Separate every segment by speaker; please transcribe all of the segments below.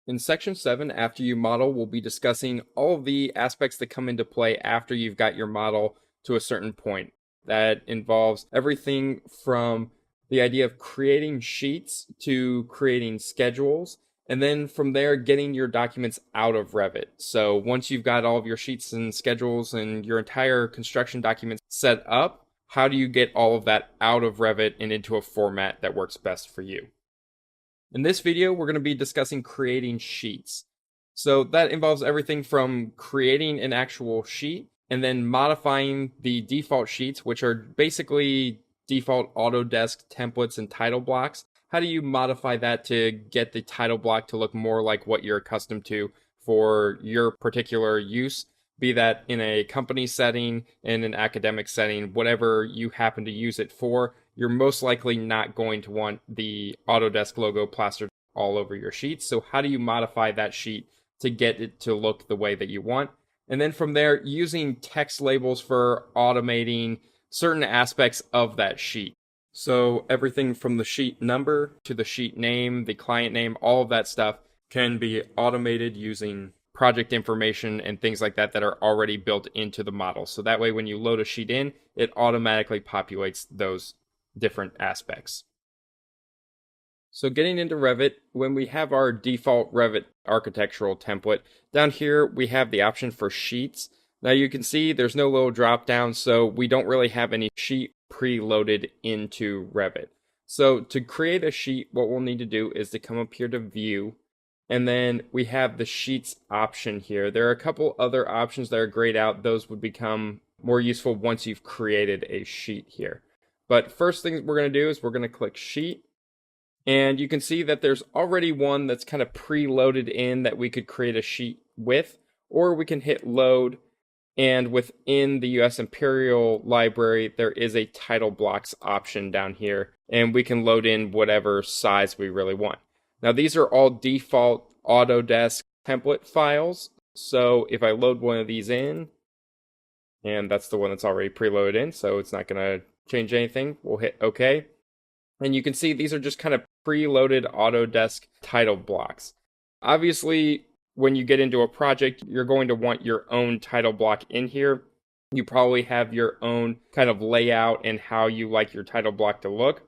Speaker 1: In section 7, after you model, we'll be discussing all of the aspects that come into play after you've got your model to a certain point. That involves everything from the idea of creating sheets to creating schedules, and then from there, getting your documents out of Revit. So once you've got all of your sheets and schedules and your entire construction documents set up, how do you get all of that out of Revit and into a format that works best for you? In this video, we're going to be discussing creating sheets. So that involves everything from creating an actual sheet and then modifying the default sheets, which are basically default Autodesk templates and title blocks. How do you modify that to get the title block to look more like what you're accustomed to for your particular use? Be that in a company setting, in an academic setting, whatever you happen to use it for, you're most likely not going to want the Autodesk logo plastered all over your sheet. So how do you modify that sheet to get it to look the way that you want? And then from there, using text labels for automating certain aspects of that sheet. So everything from the sheet number to the sheet name, the client name, all of that stuff can be automated using project information and things like that that are already built into the model. So that way, when you load a sheet in, it automatically populates those different aspects. So getting into Revit, when we have our default Revit architectural template, down here we have the option for sheets. Now you can see there's no little drop down, so we don't really have any sheet preloaded into Revit. So to create a sheet, what we'll need to do is to come up here to View, and then we have the Sheets option here. There are a couple other options that are grayed out. Those would become more useful once you've created a sheet here. But first thing we're going to do is we're going to click Sheet. And you can see that there's already one that's kind of preloaded in that we could create a sheet with. Or we can hit Load. And within the US Imperial Library, there is a title blocks option down here. And we can load in whatever size we really want. Now these are all default Autodesk template files. So if I load one of these in, and that's the one that's already preloaded in, so it's not going to change anything, we'll hit OK. And you can see these are just kind of preloaded Autodesk title blocks. Obviously, when you get into a project, you're going to want your own title block in here. You probably have your own kind of layout and how you like your title block to look.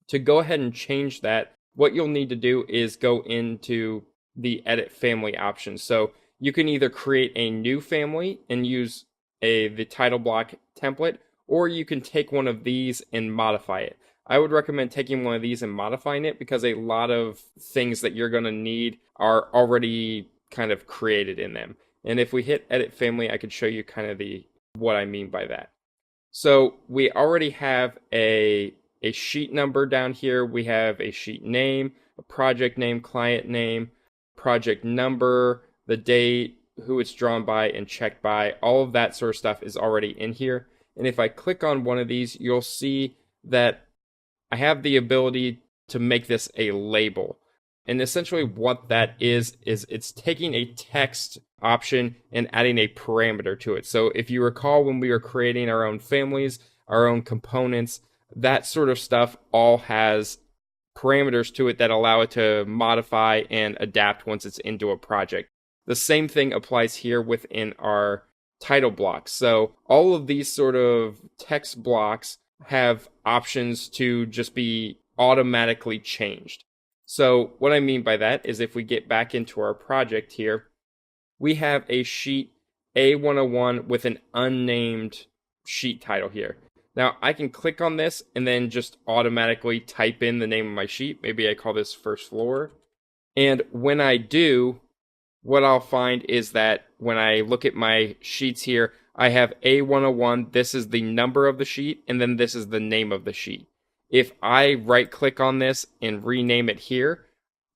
Speaker 1: To go ahead and change that, what you'll need to do is go into the Edit Family option. So you can either create a new family and use the title block template, or you can take one of these and modify it. I would recommend taking one of these and modifying it because a lot of things that you're going to need are already kind of created in them. And if we hit Edit Family, I could show you kind of what I mean by that. So we already have a sheet number down here. We have a sheet name, a project name, client name, project number, the date, who it's drawn by and checked by. All of that sort of stuff is already in here. And if I click on one of these, you'll see that I have the ability to make this a label. And essentially what that is it's taking a text option and adding a parameter to it. So if you recall when we were creating our own families, our own components, that sort of stuff all has parameters to it that allow it to modify and adapt once it's into a project. The same thing applies here within our title blocks. So all of these sort of text blocks have options to just be automatically changed. So what I mean by that is if we get back into our project here, we have a sheet A101 with an unnamed sheet title here. Now I can click on this and then just automatically type in the name of my sheet. Maybe I call this first floor. And when I do, what I'll find is that when I look at my sheets here, I have A101, this is the number of the sheet, and then this is the name of the sheet. If I right click on this and rename it here,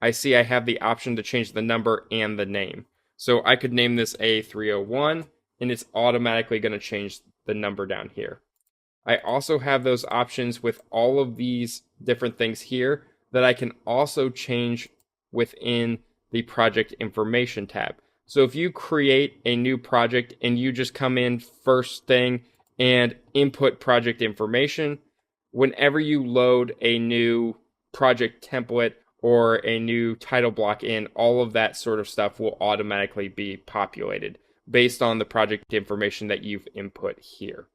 Speaker 1: I see I have the option to change the number and the name. So I could name this A301, and it's automatically going to change the number down here. I also have those options with all of these different things here that I can also change within the project information tab. So if you create a new project and you just come in first thing and input project information, whenever you load a new project template or a new title block in, all of that sort of stuff will automatically be populated based on the project information that you've input here.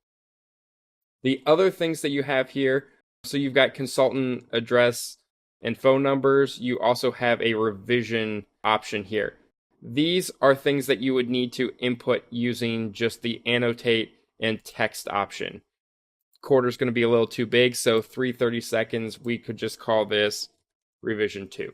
Speaker 1: The other things that you have here, so you've got consultant address and phone numbers. You also have a revision option here. These are things that you would need to input using just the annotate and text option. Quarter is going to be a little too big, so 330 seconds, we could just call this revision 2.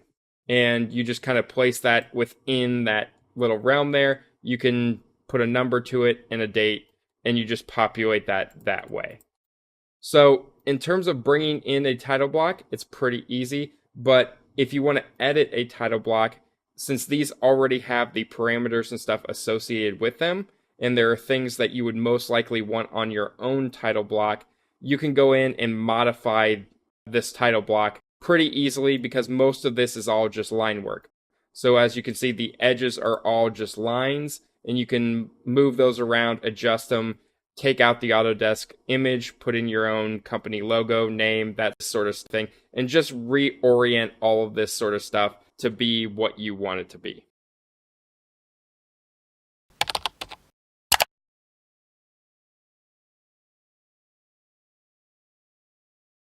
Speaker 1: And you just kind of place that within that little realm there. You can put a number to it and a date, and you just populate that way. So in terms of bringing in a title block, it's pretty easy. But if you want to edit a title block, since these already have the parameters and stuff associated with them, and there are things that you would most likely want on your own title block, you can go in and modify this title block pretty easily because most of this is all just line work. So as you can see, the edges are all just lines, and you can move those around, adjust them, take out the Autodesk image, put in your own company logo, name, that sort of thing, and just reorient all of this sort of stuff to be what you want it to be.